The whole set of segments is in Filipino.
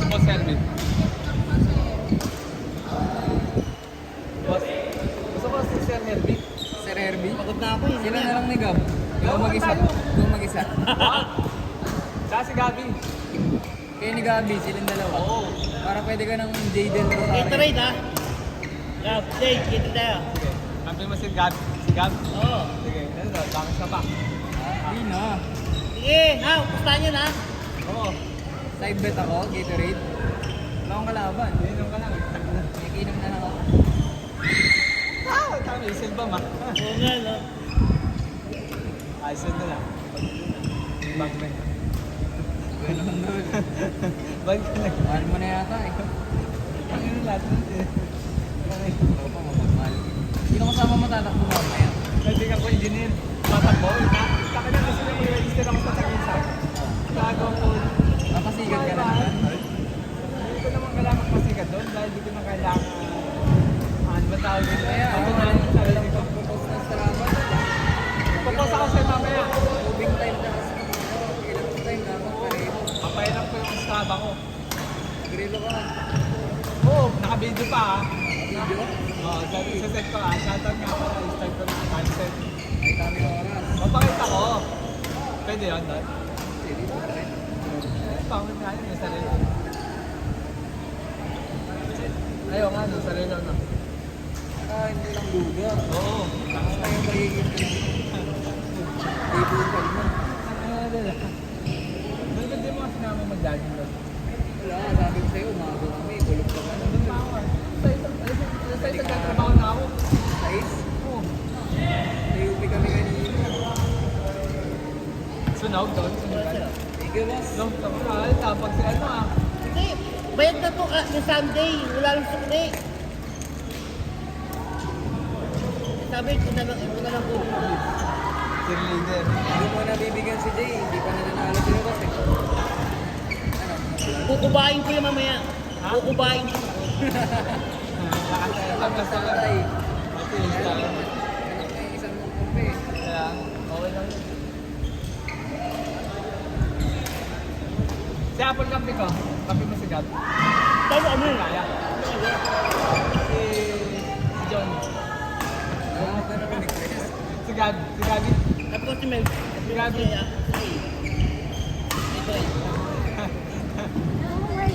Boss Helmet. Boss, gusto ko si Sir Herbie. Sir Herbie? Pagod na ako eh. Sila na lang ni Gab. Ikaw Gab, mag-isa. tayo. Ikaw mag-isa. Tsaka si Gabi. Kaya ni Gabi, silang dalawa. Oo. Para pwede ka ng Jaden Rosario. Gatorade ha? Gab, Jake, kita tayo. Sige. Kampi mo si Gab. Si Gab? Oo. Sige. Ano daw? Bakit ka pa? Hindi na. Sige, ha, pustahan yun ha. Oo. Side bet ako, Gatorade. Wala akong kalaban. Inom ka lang. Nakikinom na lang ako. Ah! Tama, isil ba ma? Oo nga, no? Isil na lang. Bag na. Ganun doon. Bag na lang. Mahal mo na yata eh. Ang ino lahat natin. Ikaw pa mamahal. Sino kasama mo tatakbo mamaya? Pwede ka ko engineer. Matakbo. Saka na kasi yung register ako sa Taginsa. Gago po. Napasigat ka na naman. Hindi ko naman kailangan pasikat doon dahil hindi ko na kailangan ano ba tawag dito? Kaya ako na lang talagang pag-propose ng Strava. Pupos ako sa'yo mamaya. Moving time na kasi. Ilang time dapat pareho. Papailan ko yung Strava ko. Grilo ka. Oo, naka-video pa ha. Video? Oo, sa set ko ha. Shoutout nga ako. Start ko na time set. Ay kami oras. Mapakita ko. Pwede yun doon. Sige, dito pa rin. Pangit nga yun yung sarili. Ayaw nga, no, sarili na. Hindi lang luga. Oo. Tapos tayo magiging table ka naman. Ba't hindi mo sinama mag-jogging doon? Wala, sabi ko sa'yo, umaga kami, gulog ka man. Doon pa ako ah. Sa isang nagtatrabaho na ako. Size? Oo. Nayupi kami kanina. Sunog doon, sunog ka. Thank you, boss. No, tapos na, tapos si ano ah. Hindi, bayad na po yung Sunday. Wala lang sukli. Sabi, ito na lang po. Cheerleader. Hindi mo nabibigyan si Jay, hindi pa nananalo sila boss eh. Kukubain ko yung mamaya. Ha? Kukubain ko. Nakasaya ka sa Patay. Ito yung style. Anak na yung isang mong kumpi. Kaya, okay lang yun. Si Apple Kampi ko, kampi mo si Gab. Tama ano yun? Kaya. Si John. Salamat na naman request. Si Gab. Si Gabi. Tapos si Mel. Si Gabi. Ito eh.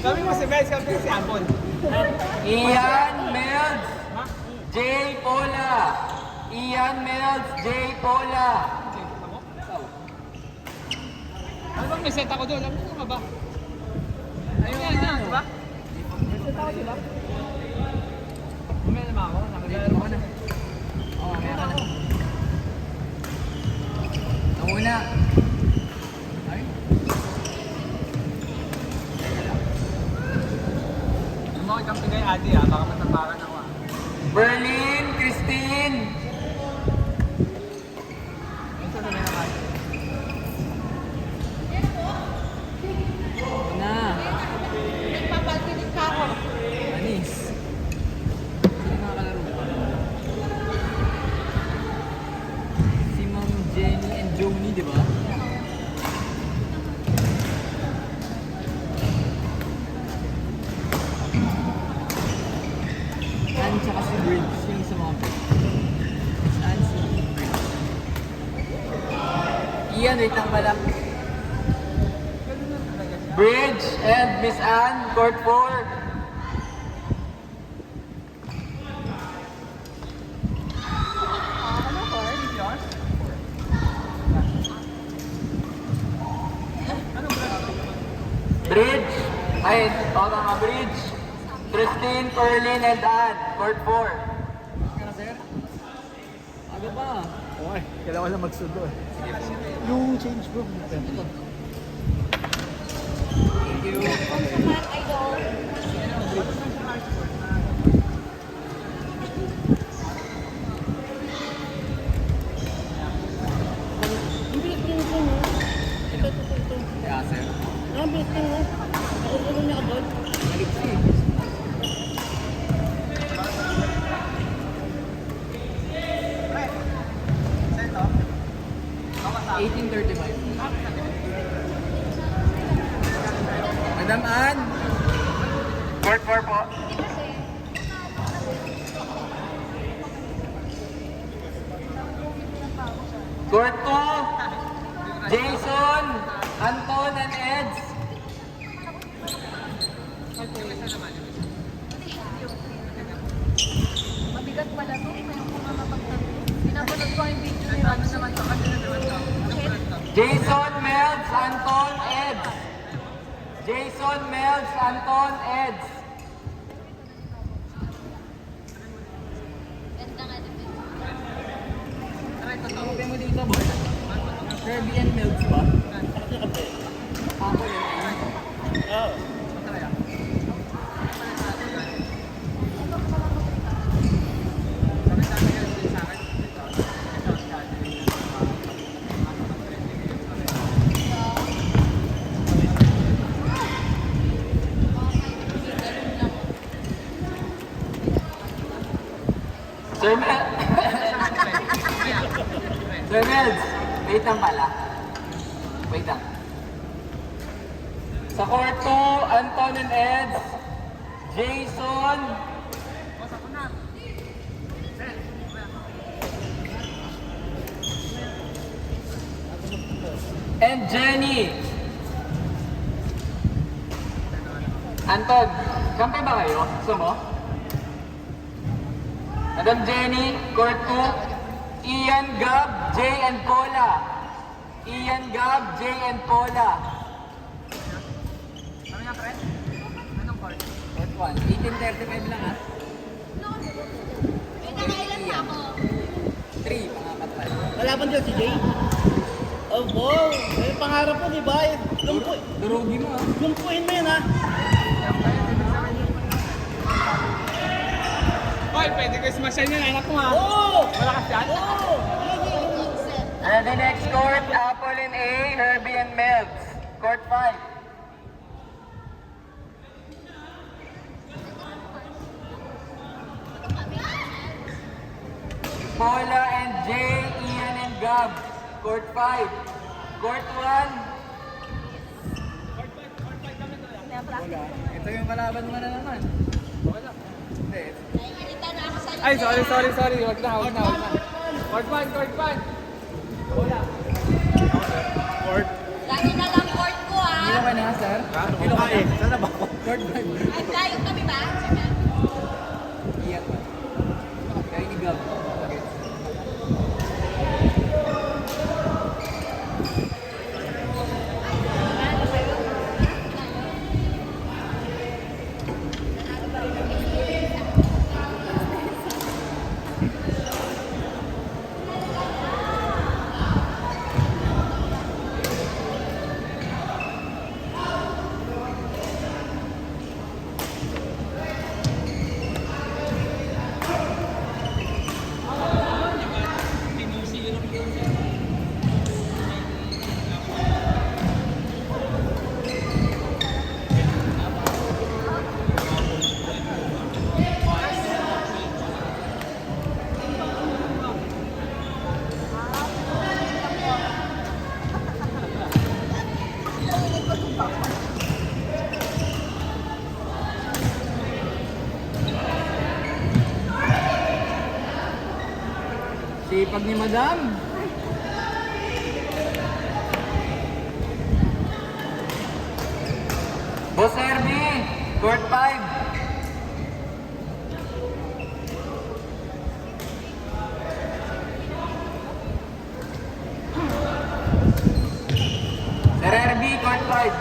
Kami mo si Guys, kami si Apple. Ian Melds, Ha? J. Pola. Ian Melds, J. Pola. Okay, ako? Ano bang may set ako doon? Ano nga ba? Ayun na, di ba? May set ako, di ba? Mamaya naman ako. Nakalaro ko na. Oo, Mamaya meron ako. na. Nauna. Ay, Lumakit kang pigay ate ha, baka matapakan ako ah. Berlin, Christine. Ito na may naman. Ito na. Nagpapalpinig ka ako. Anis. Sino nakakalaro? Si Ma'am Jenny and Joni, di ba? Ann tsaka si Bridge, yung sa mga pet. Ann si Bridge. Ian, wait lang pala. Bridge and Miss Ann, court 4. Bridge, ay, tama Bridge. Christine, Perlin, and Ann, court 4. Kaya sir? Aga pa. Okay, kailangan lang magsundo eh. Yung change bro. Ito. Thank you. Ang bilis din ito no? Ito. Kaya sir. Ang bilis din no? Nakukulong niya agad. Maliksi. Sa ito? 1835. Madam Ann, Court 4 po. Court 2, Jason, Anton, and Eds. Mabigat pala to. Kaya ko nga mapagtanong. Pinapanood ko yung video ni Rano naman to. Kanina naman to. Jason, Melds, Anton, Eds. Jason, Melds, Anton, Eds. Sabi mo dito ba? Kirby and Melds ba? Ako yun. Oh. Sir Mel. Sir Melds, wait lang pala. Wait lang. Sa court 2, Anton and Eds, Jason, and Jenny. Anton, kampi ba kayo? Gusto mo? Madam Jenny, court 2, Ian, Gab, Jay, and Paula. Ian, Gab, Jay, and Paula. Ano nga, friend? Anong court? Court 1, 18:35 lang ha. Nakailan pa ako. 3, pangapat pa. Kalaban dyan si Jay. Oh, wow. Eh, pangarap mo, di ba? Durugi mo ha. Lumpuin mo yun, ha? Hoy, pwede ko smashan yun, anak mo ha. Oo! Malakas yan? Oo! And the next court, Apple and A, Herbie and Melds. Court 5. Paula and Jay, Ian and Gab. Court 5. Court 1. Wala. Ito yung kalaban mo na naman. Wala. Hindi. Naiirita na ako sa Ay, sorry. Wag na. Court 1. Court. Lagi na lang court ko Hindi ah. ka na, sir? Ano ka eh? Sana ba ako? Court 5. Ay, tayo kami ba? Iyan ba? Kaya ni Gab. Sipag ni Madam. Boss Herbie, court 5. Sir Herbie, court 5.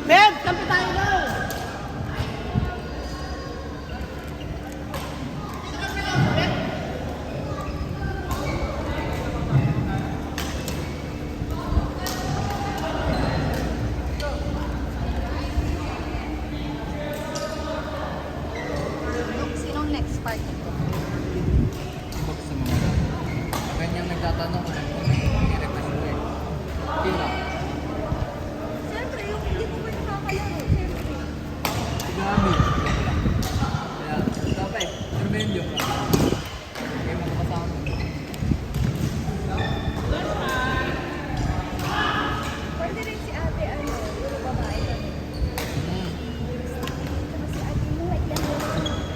Ben, kampi tayo na!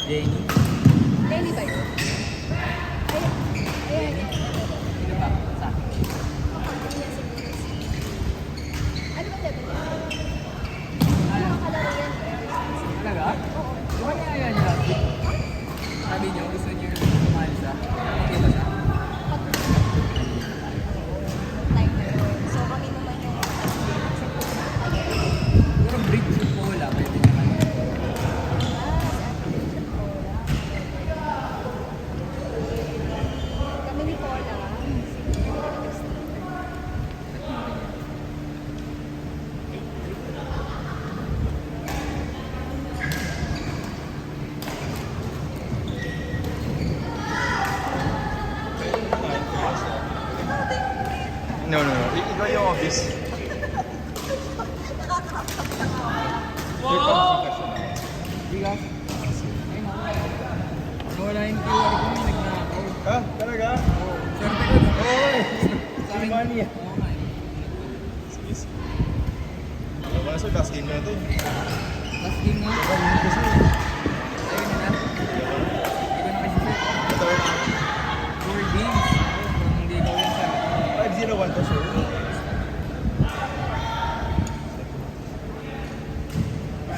Jenny. Lenny ba yun? Ayan. Sino ba? Sa akin. Ano ba level niya? Ano ang kalaro yan? Talaga? Oo. Di ba niya yan last week? Sabi niyo, gusto niyo sumali sa? Makita siya? Timer. So kami naman yung Siguro bridge yung bola. Pwede naman. kami ni Paula. No. Ikaw yung obvious. Bigas. Ayun ako. Nawala yung QR ko, may nagnakaw. Ha? Talaga? Oo. Swerte ko na. Oo. Sa akin. Money. Oo nga eh. Sige. Ano ba sir? Last game na ito. Last game nga. Ayun na na. Hindi ko na kasi sir. Ito. 4 games. Kung hindi gawin sa 5-0-1 to sir.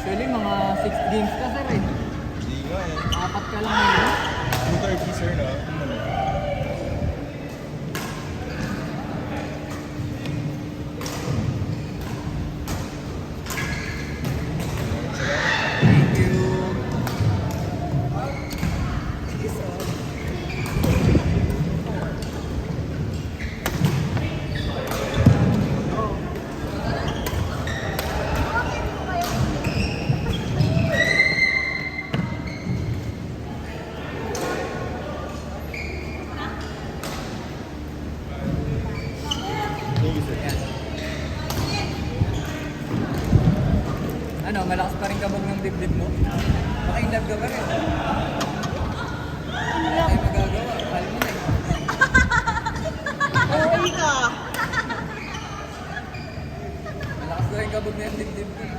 usually mga 6 games ka sir eh. Hindi nga eh. 4 ka lang ngayon. 230 sir na. Thank you. Thank you sir. Yan. Ano, malakas pa rin kabog ng dibdib mo? Baka in love ka pa rin. Wala tayong magagawa. Mahal mo na eh. Okay ka. Malakas pa rin kabog na yung dibdib ko eh.